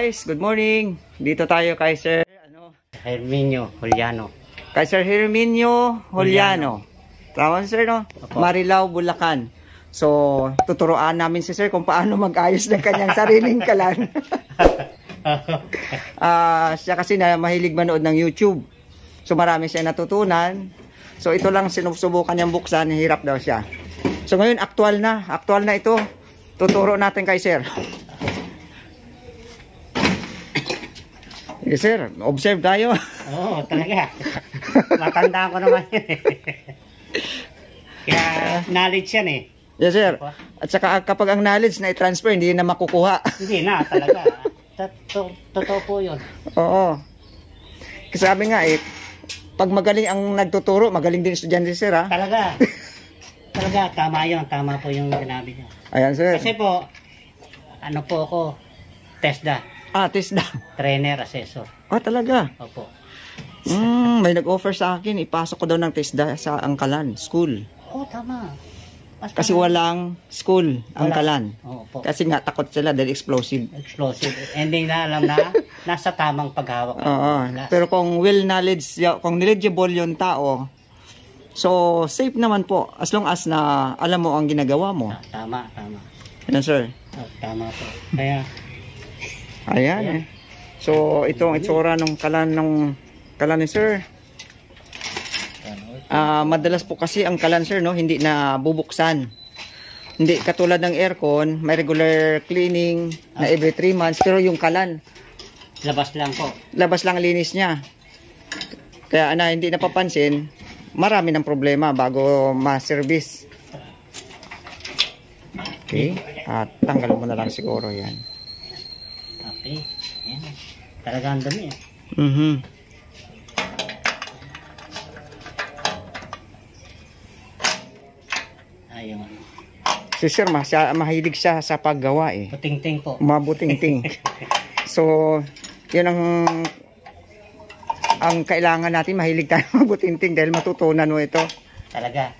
guys, good morning. Dito tayo kay Sir Herminio Juliano. Kay Sir Herminio Juliano. Tama sir no? Opo. Marilao, Bulacan. So, tuturuan namin si Sir kung paano mag-ayos ng kanyang sariling kalan. Siya kasi na mahilig manood ng YouTube. So, marami siya natutunan. So, ito lang sinusubukan niyang buksan, hirap daw siya. So, ngayon aktual na ito. Tuturo natin kay Sir. Yes, sir. Observe tayo. Oo, talaga. Matanda ko naman yun eh. Kaya knowledge yan eh. Yes, sir. At saka kapag ang knowledge na i-transfer, hindi na makukuha. Hindi na, talaga. Totoo po yun. Oo. Kasi sabi nga eh, pag magaling ang nagtuturo, magaling din estudyante, sir, ha? Talaga. Talaga, tama yun. Tama po yung sinabi niya. Ayan, sir. Kasi po, ano po ako, TESDA. TESDA. Trainer, assessor. Talaga? Opo. May nag-offer sa akin, ipasok ko daw ng TESDA sa Angkalan School. Oo, tama. Kasi walang school, Angkalan. Opo. Kasi nga, takot sila dahil explosive. Explosive. Hindi na alam na nasa tamang paghawak. Oo. Pero kung kung knowledgeable yung tao, so safe naman po as long as na alam mo ang ginagawa mo. Tama. Ano, sir? Tama po. Kaya, ayan eh. So, itong itsura ng kalan ni Sir. Madalas po kasi ang kalan, sir, no, hindi na bubuksan. Hindi katulad ng aircon, may regular cleaning na every 3 months. Pero yung kalan, labas lang po. labas lang linis niya. Kaya hindi napapansin, marami ng problema bago ma-service. Okay. At tanggal mo na lang siguro yan. Okay. Ayan. Talagang dumi eh. Ayun. Si Sir, mahilig siya sa paggawa eh. Puting-ting po. Mabuting-ting. So, yun ang kailangan natin, mahilig tayo mabuting-ting dahil matutunan mo ito. Talaga.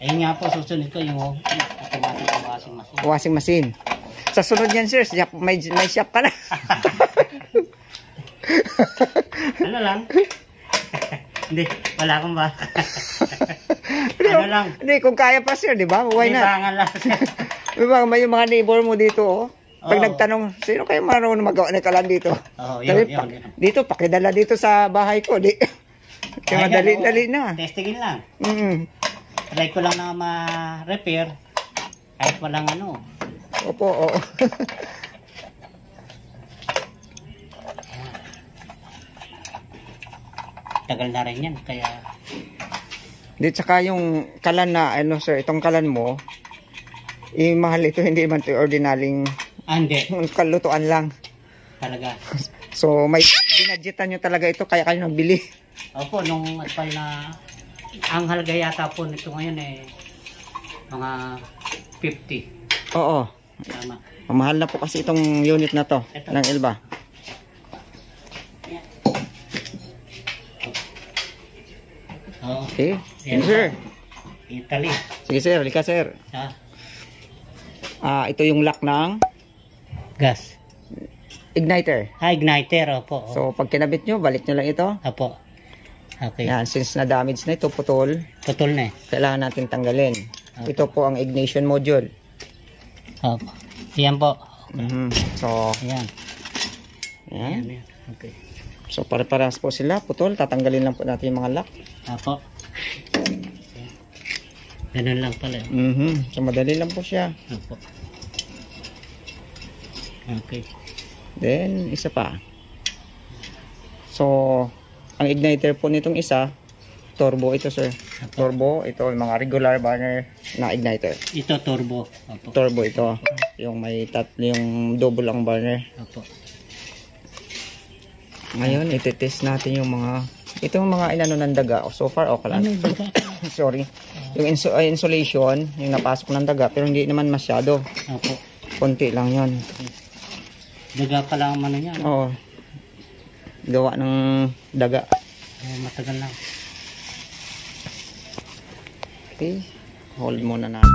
Ayun nga po, susunod ko yung automatic washing machine. Washing machine. Sa sunod yan, sir, may shop ka na. Ano lang? Hindi, wala akong ba? Ano lang? Hindi, kung kaya pa, sir, di ba? Why not? Libangan lang. Diba, may yung mga neighbor mo dito, oh. Pag Oo. nagtanong, sino kayo marunong magawa ng kalan dito? Oo, Sabi, yun. Dito, pakidala dito sa bahay ko. Kaya madali-dali na. Testingin lang. Mm. Try ko lang na ma-repair. Kahit walang ano. Opo, oo. Tagal na rin yan, kaya... Di tsaka yung kalan na, sir, itong kalan mo, mahal ito, hindi man ito ordinaryong Hindi. kalutuan lang. Talaga. So, may binadgetan nyo talaga ito, kaya kayo nagbili. Opo, nung atpal na... Ang halaga yata po nito ngayon eh, mga 50. Oo. Tama. Mahal na po kasi itong unit na to, Ito. ng Elba. Oo. Okay. Yan, Sir. Italy. Sige, sir. Halika, sir. Ito yung lock ng Gas. igniter. Igniter, opo. So, pag kinabit nyo, balik nyo lang ito. Opo. Okay. Yan, since na-damage na ito, putol, Putol na eh. kailangan natin tanggalin. Ito po ang ignition module. Opo. Yan po. So, Ayan. yan. Ayan. Okay. So, pare-parehas po sila, putol. Tatanggalin lang po natin yung mga lock. Opo. Ganun lang pala. So, madali lang po siya. Opo. Okay. Then, isa pa. So, ang igniter po nitong isa, turbo ito, sir. Turbo, ito yung mga regular burner na igniter. Ito turbo. Opo. Turbo ito. Yung may yung double ang burner. Opo. Ngayon, iti-test natin yung mga, ito yung mga inano ng daga. So far, okay lang. Sorry. Yung insulation, yung napasok ng daga, pero hindi naman masyado. Opo. Konti lang yon. Daga pa lang ang ano niya. Oo. Gawa ng daga. Matagal lang. Okay. Hold muna natin.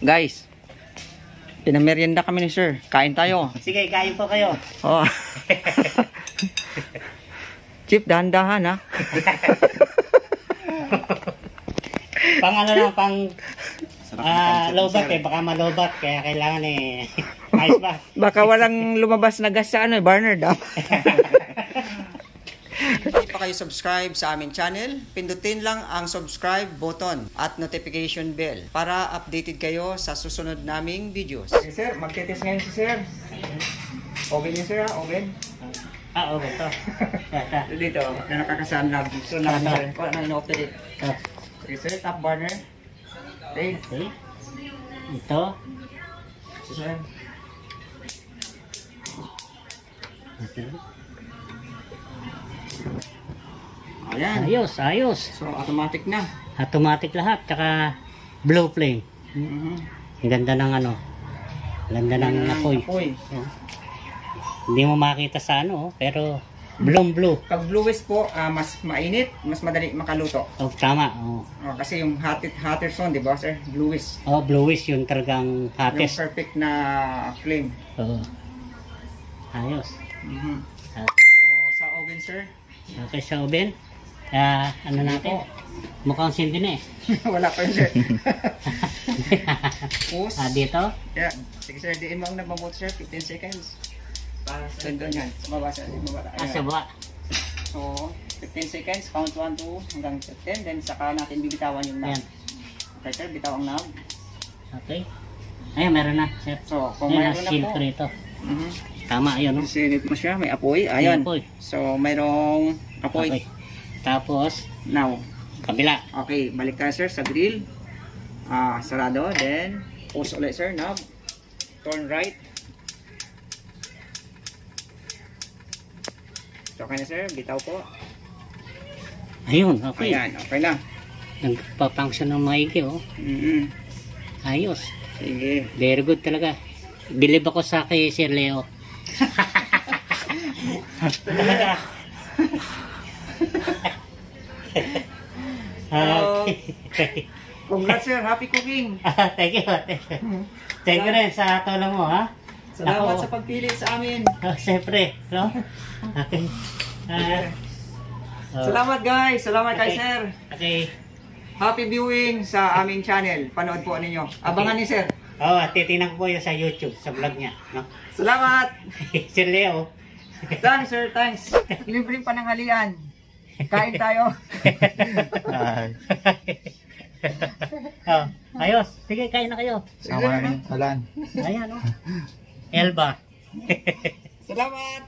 Guys, pinamerienda kami ni sir. Kain tayo. Sige, kain po kayo. Oh. Chip, dahan-dahan ha. Pang ano lang, pang lobat eh. Baka malobat. Kaya kailangan eh. Ayos ba? Baka walang lumabas na gas sa burner daw. Hindi pa kayo subscribe sa aming channel, pindutin lang ang subscribe button at notification bell para updated kayo sa susunod naming videos. Okay, sir, magte-test ngayon si sir. Oven niya sir ha, oven. Okay to. Dito, na nakakasanlab. So, sir, kung ano ino-off to dito. Okay sir, top burner. Okay. Okay. Ito. Sir. Okay. Ayan. Ayos, ayos. So, automatic na. Automatic lahat. Tsaka blue flame. Ang ganda ng ano. Ang ganda ng apoy. Oh. Hindi mo makita sa ano, pero blue. Pag bluish po, mas mainit, mas madali makaluto. Oh, tama. Oh. Kasi yung hotter zone, di ba sir? Bluish. Oh, bluish yung talagang Yung hottest. perfect na flame. Oo. Ayos. So, sa oven sir, Okay, sa oven. Ano natin? Mukhang sindi na eh. wala pa yun sir. Push. Dito? Yeah. Sige sir, diin mo ang nagmamoto sir, 15 seconds. Doon yan, sumaba sir. Sa baba. So, 15 seconds, count 1, 2, hanggang 10, then saka natin bibitawan yung knob. Ayan. Okay sir, bitaw ang knob. Okay. Ayun, meron na. Sir. So, kung Ayan, mayroon na seal po. ko rito. Mhm. Tama, ayun. No? Sinit mo siya, may apoy. Ayan. May apoy. So, mayroong apoy. Okay. Tapos, Now, kabila. okay, balik tayo sir sa grill. Sarado, then push ulit sir, knob. Turn right. So, okay na sir, bitaw po. Ayun, okay. Ayan, okay na. Nagpa-function ng maigi, oh. Ayos. Sige. Very good talaga. Believe ako sa kay Sir Leo. Congrats sir, happy cooking. Thank you. Thank you rin sa tulong mo, ha? Salamat Ako. sa pagpili sa amin. Siyempre, no? Okay. Salamat guys, salamat kay Okay. sir. Okay. Happy viewing sa aming channel. Panood po ninyo. Abangan ni sir. Titingnan ko po yun sa YouTube, sa vlog niya, no? Salamat. Sir Leo. Thanks sir, thanks. Libreng pananghalian. Kain tayo. Ayos. Sige, kain na kayo. Sama rin. Alan. Ayan, no? Elba. Salamat.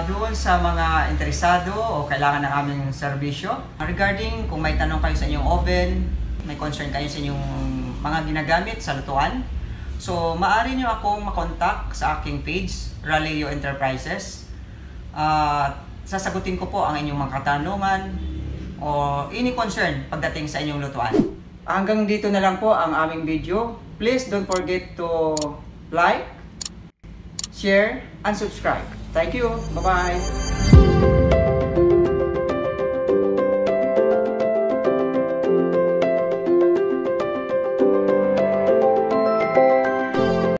Doon sa mga interesado o kailangan ng aming serbisyo, regarding kung may tanong kayo sa inyong oven, may concern kayo sa inyong mga ginagamit sa lutuan, so maaari nyo akong makontak sa aking page, Raleo Enterprises. Sasagutin ko po ang inyong mga katanungan o any concern pagdating sa inyong lutuan. Hanggang dito na lang po ang aming video. Please don't forget to like, share, and subscribe. Thank you. Bye-bye.